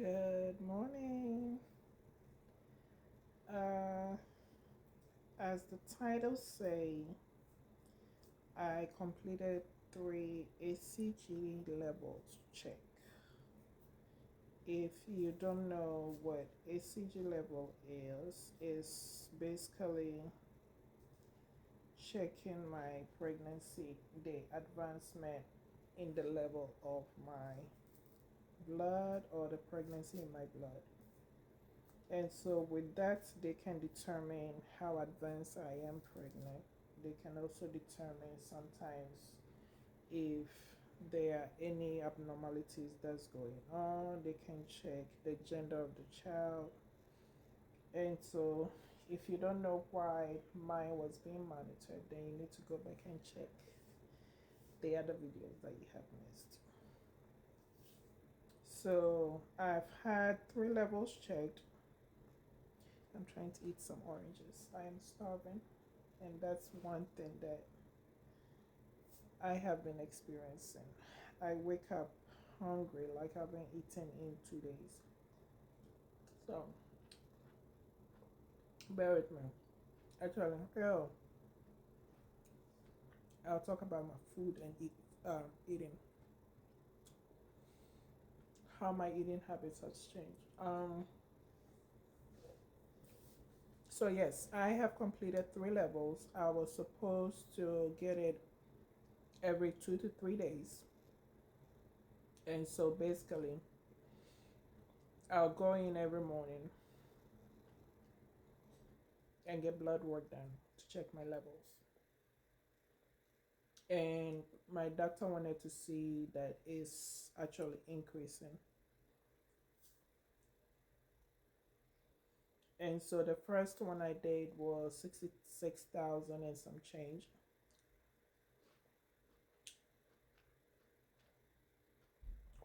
Good morning. Uh, as the title say, I completed 3 HCG levels check. If you don't know what HCG level is basically checking my pregnancy, the advancement in the level of my blood or the pregnancy in my blood. And so, with that, they can determine how advanced I am pregnant. They can also determine sometimes if there are any abnormalities that's going on. They can check the gender of the child. And so, if you don't know why mine was being monitored, then you need to go back and check the other videos that you have missed. So, I've had 3 levels checked. I'm trying to eat some oranges. I am starving. And that's one thing that I have been experiencing. I wake up hungry, like I've been eating in 2 days. So bear with me. Actually, I'll talk about my food and eating. How my eating habits has changed. So yes, I have completed 3 levels. I was supposed to get it every 2 to 3 days, and so basically, I'll go in every morning and get blood work done to check my levels. And my doctor wanted to see that it's actually increasing. And so the first one I did was 66,000 and some change.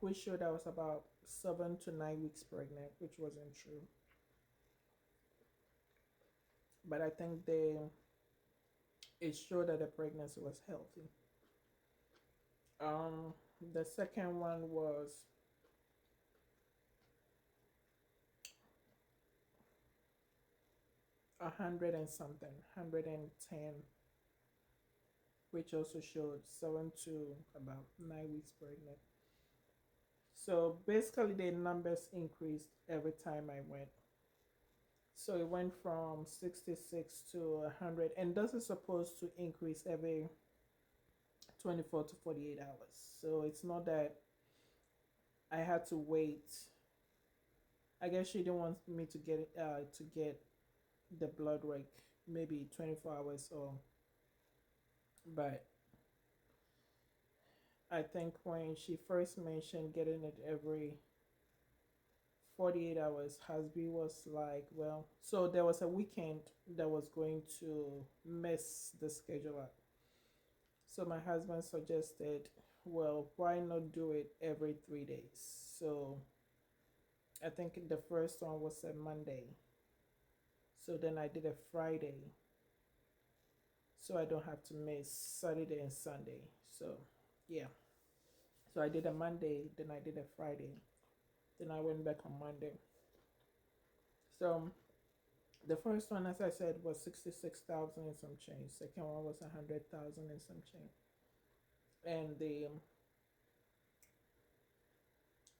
Which showed I was about 7 to 9 weeks pregnant, which wasn't true. But I think it showed that the pregnancy was healthy. Um, the second one was 100 and something, 110, which also showed 7 to about 9 weeks pregnant. So basically, the numbers increased every time I went. So it went from 66 to 100, and this is supposed to increase every 24 to 48 hours. So it's not that I had to wait. I guess she didn't want me to get the blood work maybe 24 hours or, but I think when she first mentioned getting it every 48 hours, Hasby was like, well, so there was a weekend that was going to mess the schedule up. So my husband suggested, well, why not do it every 3 days? So I think the first one was a Monday. So then I did a Friday. So I don't have to miss Saturday and Sunday. So yeah. So I did a Monday, then I did a Friday. Then I went back on Monday. So the first one, as I said, was 66,000 and some change. Second one was 100,000 and some change. And the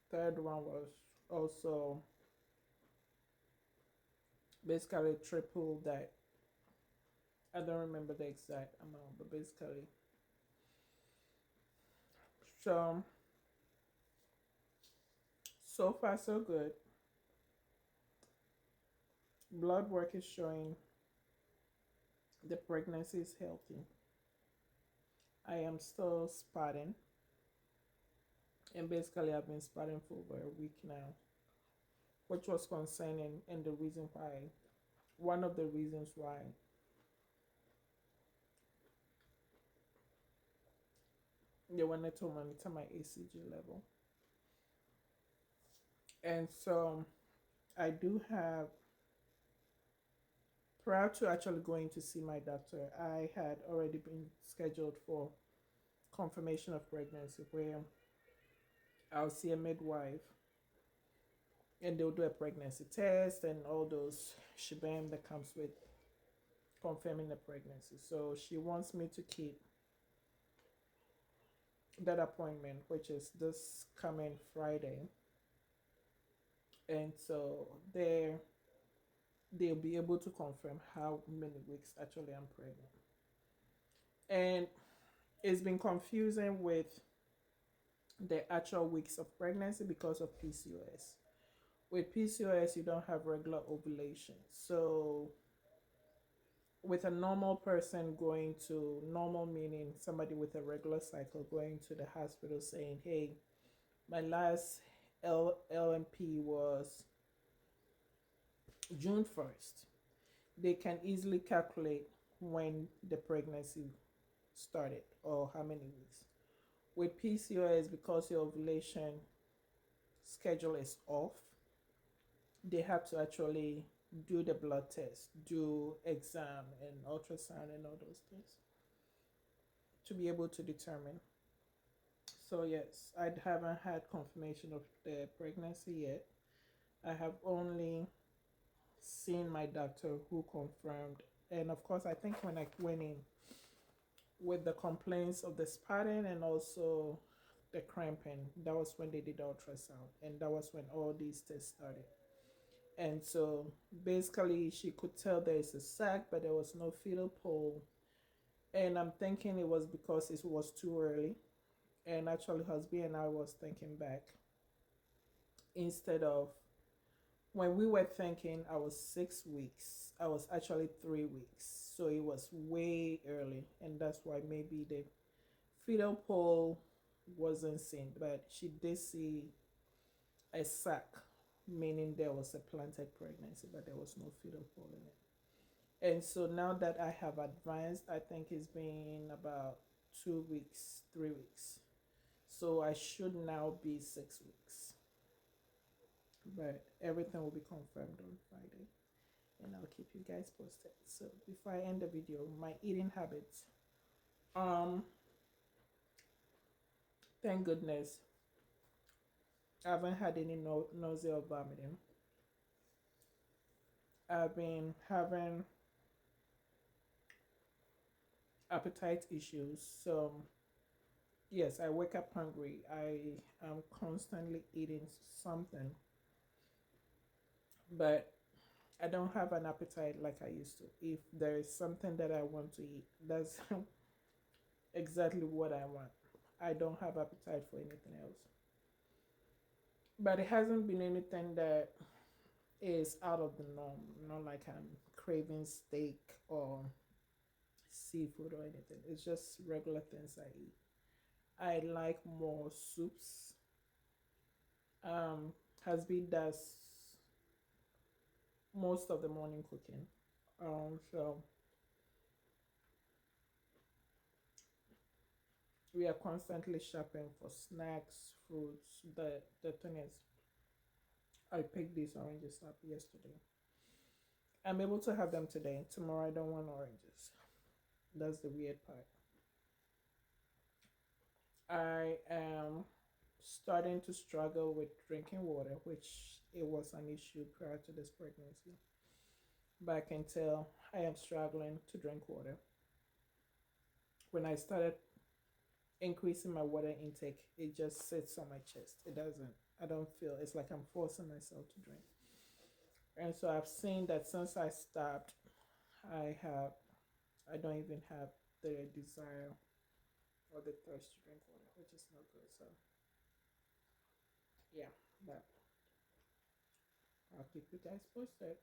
third one was also basically triple that. I don't remember the exact amount, but basically. So, so far so good. Blood work is showing the pregnancy is healthy. I am still spotting, and basically I've been spotting for over a week now, which was concerning, and the reason why, one of the reasons why they wanted to monitor my HCG level. And so I do have, prior to actually going to see my doctor, I had already been scheduled for confirmation of pregnancy where I'll see a midwife and they'll do a pregnancy test and all those shebang that comes with confirming the pregnancy. So she wants me to keep that appointment, which is this coming Friday. And so they'll be able to confirm how many weeks actually I'm pregnant. And it's been confusing with the actual weeks of pregnancy because of PCOS. With PCOS, you don't have regular ovulation. So with a normal person going to normal, meaning somebody with a regular cycle going to the hospital saying, hey, my last LMP was June 1st, they can easily calculate when the pregnancy started or how many weeks. With PCOS, because your ovulation schedule is off, they have to actually do the blood test, do exam and ultrasound and all those things to be able to determine. So yes, I haven't had confirmation of the pregnancy yet. I have only seen my doctor who confirmed. And of course, I think when I went in with the complaints of the spotting and also the cramping, that was when they did the ultrasound, and that was when all these tests started. And so basically, she could tell there is a sac, but there was no fetal pole. And I'm thinking it was because it was too early. And actually, husband and I was thinking back, instead of when we were thinking I was 6 weeks, I was actually 3 weeks. So it was way early. And that's why maybe the fetal pole wasn't seen. But she did see a sac, meaning there was a planted pregnancy, but there was no fetal pole in it. And so now that I have advanced, I think it's been about 2 weeks, 3 weeks. So I should now be 6 weeks. But everything will be confirmed on Friday. And I'll keep you guys posted. So before I end the video, my eating habits. Um, thank goodness I haven't had any nausea or vomiting. I've been having appetite issues. So yes, I wake up hungry. I am constantly eating something, but I don't have an appetite like I used to. If there is something that I want to eat, that's exactly what I want. I don't have appetite for anything else. But it hasn't been anything that is out of the norm. Not like I'm craving steak or seafood or anything. It's just regular things I eat. I like more soups. Um, Hasbi does most of the morning cooking. So we are constantly shopping for snacks, fruits. The thing is, I picked these oranges up yesterday. I'm able to have them today. Tomorrow I don't want oranges. That's the weird part. I am starting to struggle with drinking water, which it was an issue prior to this pregnancy. But I can tell I am struggling to drink water. When I started increasing my water intake, it just sits on my chest. It doesn't, I don't feel, it's like I'm forcing myself to drink. And so I've seen that since I stopped, I have, I don't even have the desire or the thirst to drink water, which is not good. So yeah, but I'll keep you guys posted.